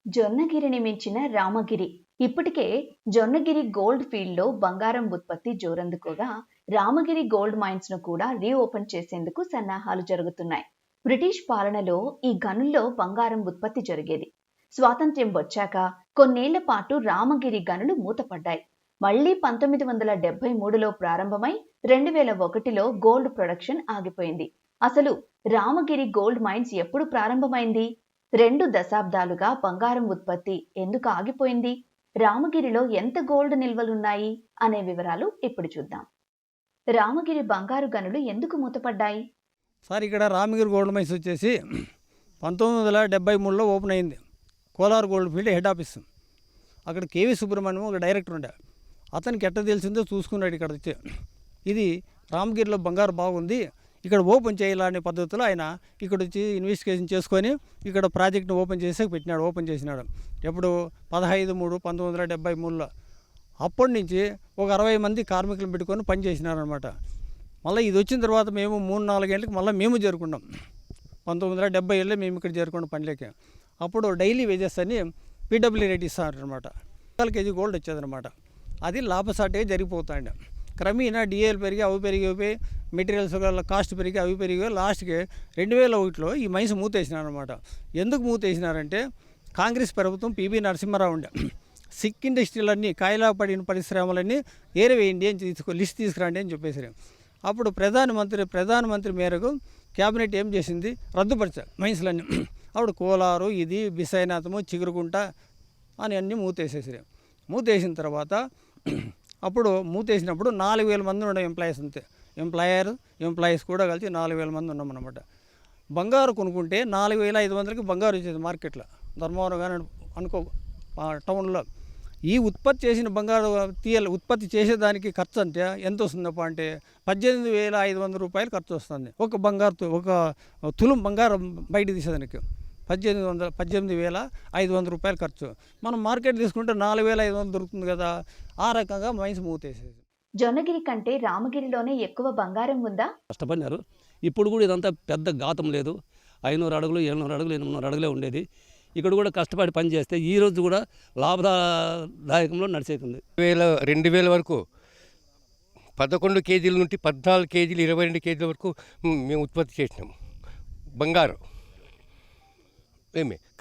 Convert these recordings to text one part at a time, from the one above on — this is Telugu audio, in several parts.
జొన్నగిరిని మించిన రామగిరి. ఇప్పటికే జొన్నగిరి గోల్డ్ ఫీల్డ్‌లో బంగారం ఉత్పత్తి జోరందుకోగా, రామగిరి గోల్డ్ మైన్స్‌ను కూడా రీఓపెన్ చేసేందుకు సన్నాహాలు జరుగుతున్నాయి. బ్రిటిష్ పాలనలో ఈ గనుల్లో బంగారం ఉత్పత్తి జరిగేది. స్వాతంత్ర్యం వచ్చాక కొన్నేళ్ల పాటు రామగిరి గనులు మూతపడ్డాయి. మళ్లీ 1973లో ప్రారంభమై 2001లో గోల్డ్ ప్రొడక్షన్ ఆగిపోయింది. అసలు రామగిరి గోల్డ్ మైన్స్ ఎప్పుడు ప్రారంభమైంది? 2 దశాబ్దాలుగా బంగారం ఉత్పత్తి ఎందుకు ఆగిపోయింది? రామగిరిలో ఎంత గోల్డ్ నిల్వలున్నాయి? అనే వివరాలు ఇప్పుడు చూద్దాం. రామగిరి బంగారు గనులు ఎందుకు మూతపడ్డాయి? సార్, ఇక్కడ రామగిరి గోల్డ్ మైన్స్ వచ్చేసి 1973లో ఓపెన్ అయింది. Kolar gold field head office. అక్కడ కేవీ సుబ్రహ్మణ్యం ఒక డైరెక్టర్ ఉండే. అతనికి ఎట్ట తెలిసిందో చూసుకున్నాడు. ఇక్కడ వచ్చి ఇది రామగిరిలో బంగారు బాగుంది, ఇక్కడ ఓపెన్ చేయాలనే పద్ధతిలో ఆయన ఇక్కడ వచ్చి ఇన్వెస్టిగేషన్ చేసుకొని ఇక్కడ ప్రాజెక్ట్ని ఓపెన్ చేసినాడు. ఎప్పుడు 15/3/1973లో. అప్పటి నుంచి ఒక 60 మంది కార్మికులను పెట్టుకొని పని చేసినారనమాట. మళ్ళీ ఇది వచ్చిన తర్వాత మేము 3-4 గంటలకు మళ్ళీ మేము చేరుకున్నాం. 1970లో మేము ఇక్కడ చేరుకున్న పనిలోకి. అప్పుడు డైలీ వేజెస్ అని పీడబ్ల్యూ రేట్ ఇస్తారనమాట. 4 కేజీ గోల్డ్ వచ్చేదనమాట. అది లాభసాటిగా జరిగిపోతాయండి. క్రమేణా డిఏలు పెరిగి అవి పెరిగిపోయి, మెటీరియల్స్ కాస్ట్ పెరిగి అవి పెరిగి లాస్ట్కి 2001లో ఈ మైన్స్ మూతేసినారనమాట. ఎందుకు మూతేసినారంటే కాంగ్రెస్ ప్రభుత్వం పివి నరసింహారావు ఉండే సిక్ ఇండస్ట్రీలన్నీ కాయలా పడిన పరిశ్రమలన్నీ ఏరవేయండి అని లిస్ట్ తీసుకురండి అని చెప్పేసి. అప్పుడు ప్రధానమంత్రి మేరకు క్యాబినెట్ ఏం చేసింది, రద్దుపరిచారు మైన్స్లన్నీ. అప్పుడు కోలారు, ఇది బిసైనాథము, చిగురుకుంట అని అన్నీ మూతేసిన తర్వాత అప్పుడు మూతేసినప్పుడు 4000 మంది ఉండే ఎంప్లాయీస్, అంతే ఎంప్లాయీస్ కూడా కలిసి 4000 మంది ఉన్నామన్నమాట. బంగారు కొనుక్కుంటే 4500కి బంగారు వచ్చేది మార్కెట్లో, ధర్మవరం కానీ అనుకో టౌన్లో. ఈ ఉత్పత్తి చేసిన బంగారు ఉత్పత్తి చేసేదానికి ఖర్చు అంటే ఎంత వస్తుందప్ప అంటే 18,500 రూపాయలు ఖర్చు వస్తుంది. ఒక తులం బంగారం బయట తీసేదానికి 18,500 రూపాయలు ఖర్చు. మనం మార్కెట్ తీసుకుంటే 4,500 దొరుకుతుంది కదా. ఆ రకంగా మైన్స్ మూతేసేది. జొన్నగిరి కంటే రామగిరిలోనే ఎక్కువ బంగారం ఉందా? కష్టపడినారు. ఇప్పుడు కూడా ఇదంతా పెద్ద ఘాతం లేదు. 500 అడుగులు, 700 అడుగులు, 800 అడుగులే ఉండేది. ఇక్కడ కూడా కష్టపడి పని చేస్తే ఈ రోజు కూడా లాభదాయకంలో నడిచేస్తుంది. 2000 వరకు 11 కేజీల నుండి 14 కేజీలు, 22 కేజీల వరకు మేము ఉత్పత్తి చేసినాము బంగారు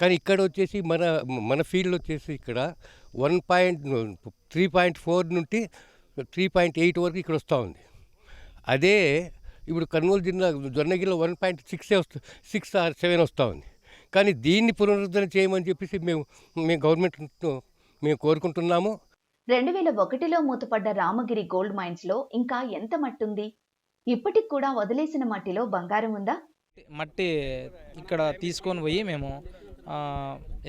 కానీ ఇక్కడ వచ్చేసి మన ఫీల్డ్ వచ్చేసి ఇక్కడ 3.4 నుండి 3.8 వరకు ఇక్కడ వస్తూ ఉంది. అదే ఇప్పుడు కర్నూలు జిల్లా జొన్నగిరిలో 1.6 or 7 వస్తూ ఉంది. కానీ దీన్ని పునరుద్ధరణ చేయమని చెప్పేసి మేము గవర్నమెంట్ మేము కోరుకుంటున్నాము. 2001లో మూతపడ్డ రామగిరి గోల్డ్ మైన్స్లో ఇంకా ఎంత మట్టి ఉంది? ఇప్పటికి కూడా వదిలేసిన మట్టిలో బంగారం ఉందా? మట్టి ఇక్కడ తీసుకొని పోయి మేము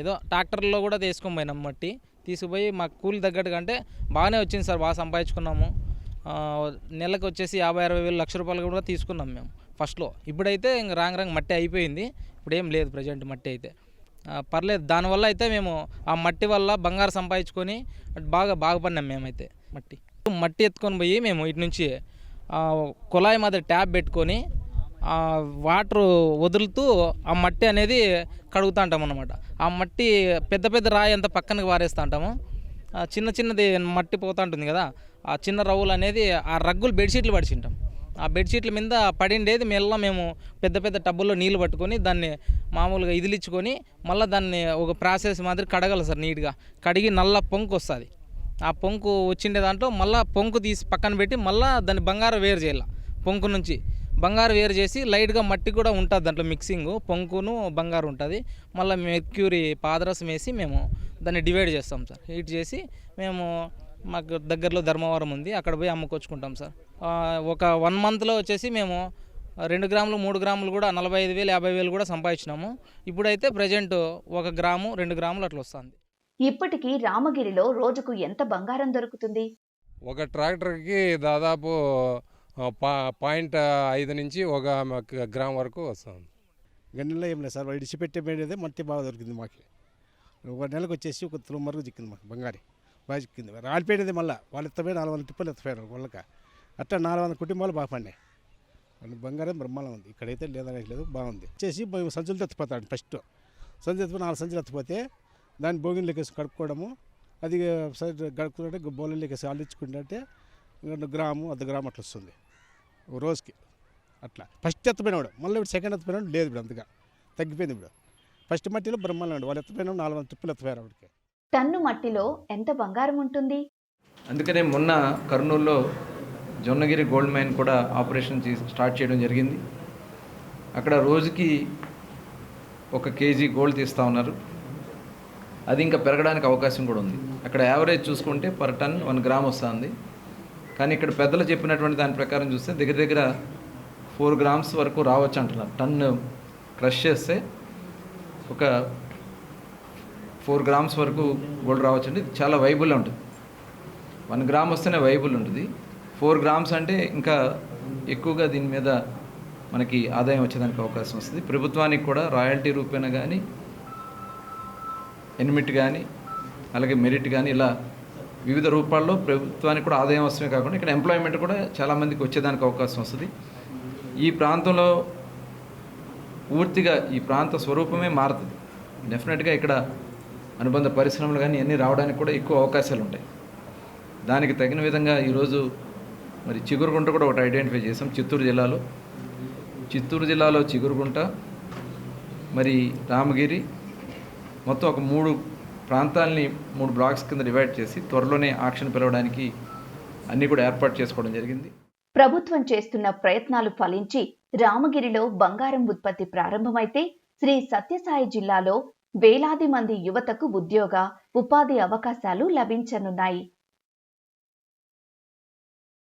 ఏదో ట్రాక్టర్లో కూడా తీసుకొని పోయినాం. మట్టి తీసుకుపోయి మాకు కూలి తగ్గట్టు కంటే బాగానే వచ్చింది సార్, బాగా సంపాదించుకున్నాము. నెలకు వచ్చేసి 50-60 వేలు, లక్ష రూపాయలు కూడా తీసుకున్నాం మేము ఫస్ట్లో. ఇప్పుడైతే ఇంక రాంగ్ మట్టి అయిపోయింది. ఇప్పుడు ఏం లేదు ప్రజెంట్ మట్టి అయితే. పర్లేదు, దానివల్ల అయితే మేము ఆ మట్టి వల్ల బంగారు సంపాదించుకొని బాగుపడినాం మేమైతే. మట్టి ఎత్తుకొని పోయి మేము ఇటు నుంచి కుళాయి మాదిరి ట్యాప్ పెట్టుకొని వాటర్ వదులుతూ ఆ మట్టి అనేది కడుగుతూ ఉంటాం అన్నమాట. ఆ మట్టి పెద్ద రాయి అంతా పక్కనకి పారేస్తూ ఉంటాము. చిన్నది మట్టి పోతూ ఉంటుంది కదా, ఆ చిన్న రవ్వులు అనేది ఆ రగ్గులు బెడ్షీట్లు పడిచింటాం. ఆ బెడ్షీట్ల మీద పడిండేది మేము పెద్ద టబ్బుల్లో నీళ్ళు పట్టుకొని దాన్ని మామూలుగా ఇదిలించుకొని మళ్ళీ దాన్ని ఒక ప్రాసెస్ మాదిరి కడగాలి సార్. నీట్గా కడిగి నల్ల పొంకు వస్తుంది. ఆ పొంకు వచ్చిండే దాంట్లో మళ్ళీ పొంకు తీసి పక్కన పెట్టి మళ్ళీ దాన్ని బంగారం వేరు చేయాలి. పొంకు నుంచి బంగారు వేరు చేసి లైట్గా మట్టి కూడా ఉంటుంది దాంట్లో మిక్సింగ్, పొంకును బంగారు ఉంటుంది. మళ్ళీ మెర్క్యూరీ పాదరసం వేసి మేము దాన్ని డివైడ్ చేస్తాం సార్. హీట్ చేసి మేము మాకు దగ్గరలో ధర్మవరం ఉంది, అక్కడ పోయి అమ్ముకొచ్చుకుంటాం సార్. ఒక 1 మంత్లో వచ్చేసి మేము 2 గ్రాములు 3 గ్రాములు కూడా 45,000 50,000 కూడా సంపాదించినాము. ఇప్పుడైతే ప్రజెంట్ 1 గ్రాము 2 గ్రాములు అట్లా వస్తుంది. ఇప్పటికీ రామగిరిలో రోజుకు ఎంత బంగారం దొరుకుతుంది? ఒక ట్రాక్టర్కి దాదాపు 0.5 నుంచి 1 గ్రామ్ వరకు వస్తుంది. గన్నెల్లో ఏం లేదు సార్, ఇడిచిపెట్టేది మట్టి బాగా దొరికింది మాకు. ఒక నెలకు వచ్చేసి 1 తులం వరకు చిక్కింది మాకు బంగారు, బాగా చిక్కింది. రాలిపోయేది మళ్ళీ వాళ్ళు ఎత్తపోయి 400 టిప్పలు ఎత్తపోయారు వాళ్ళకి. అట్లా 400 కుటుంబాలు బాగా పడినాయి. బంగారం బ్రహ్మాండం ఉంది. ఇక్కడైతే లేదనే లేదు, బాగుంది. వచ్చేసి మేము సంచులతో ఎత్తిపోతాడు. ఫస్ట్ సంచులు ఎత్తిపోయి 4 సంచులు ఎత్తిపోతే దాన్ని భోగిని వేసి కడుక్కోవడము, అది గడుపుకుంటే బౌల్లో వేసి అల్లించుకుంటే గ్రాము 1/2 గ్రాము అట్లా వస్తుంది రోజుకి. అట్లా ఫస్ట్ ఎత్తపోయినాడు, మళ్ళీ ఇప్పుడు సెకండ్ ఎత్తపోయినాడు లేదు, ఇప్పుడు అంతగా తగ్గిపోయింది. ఇప్పుడు ఫస్ట్ మట్టిలో బ్రహ్మాండం వాళ్ళు ఎత్తపోయినాడు 400 ట్రిప్పులు ఎత్తపోయారు అప్పటికి. టన్ను మట్టిలో ఎంత బంగారం ఉంటుంది? అందుకనే మొన్న కర్నూలులో జొన్నగిరి గోల్డ్ మైన్ కూడా ఆపరేషన్ స్టార్ట్ చేయడం జరిగింది. అక్కడ రోజుకి 1 కేజీ గోల్డ్ తీస్తూ ఉన్నారు. అది ఇంకా పెరగడానికి అవకాశం కూడా ఉంది. అక్కడ యావరేజ్ చూసుకుంటే పర్ టన్ 1 గ్రామ్ వస్తుంది. కానీ ఇక్కడ పెద్దలు చెప్పినటువంటి దాని ప్రకారం చూస్తే దగ్గర దగ్గర 4 గ్రామ్స్ వరకు రావచ్చు అంటున్నారు. టన్ను క్రష్ చేస్తే ఒక 4 గ్రామ్స్ వరకు గోల్డ్ రావచ్చు. అంటే ఇది చాలా వైబుల్ ఉంటుంది. 1 గ్రామ్ వస్తేనే వైబుల్ ఉంటుంది. 4 గ్రామ్స్ అంటే ఇంకా ఎక్కువగా దీని మీద మనకి ఆదాయం వచ్చేదానికి అవకాశం వస్తుంది. ప్రభుత్వానికి కూడా రాయల్టీ రూపేణా కానీ, ఎన్మిట్ కానీ, అలాగే మెరిట్ కానీ, ఇలా వివిధ రూపాల్లో ప్రభుత్వానికి కూడా ఆదాయం వస్తమే కాకుండా ఇక్కడ ఎంప్లాయ్మెంట్ కూడా చాలామందికి వచ్చేదానికి అవకాశం వస్తుంది. ఈ ప్రాంతంలో పూర్తిగా ఈ ప్రాంత స్వరూపమే మారుతుంది. డెఫినెట్గా ఇక్కడ అనుబంధ పరిశ్రమలు కానీ అన్నీ రావడానికి కూడా ఎక్కువ అవకాశాలు ఉంటాయి. దానికి తగిన విధంగా ఈరోజు మరి చిగురుగుంట కూడా ఒకటి ఐడెంటిఫై చేసాం. చిత్తూరు జిల్లాలో చిగురుగుంట, మరి రామగిరి, మొత్తం ఒక 3 ప్రాంతాలని 3 బ్లాక్స్ కింద డివైడ్ చేసి త్వరలోనే ఆక్షన్ పిలవడానికి అన్నీ కూడా ఏర్పాటు చేసుకోవడం జరిగింది. ప్రభుత్వం చేస్తున్న ప్రయత్నాలు ఫలించి రామగిరిలో బంగారం ఉత్పత్తి ప్రారంభమైతే శ్రీ సత్యసాయి జిల్లాలో వేలాది మంది యువతకు ఉద్యోగ, ఉపాధి అవకాశాలు లభించనున్నాయి.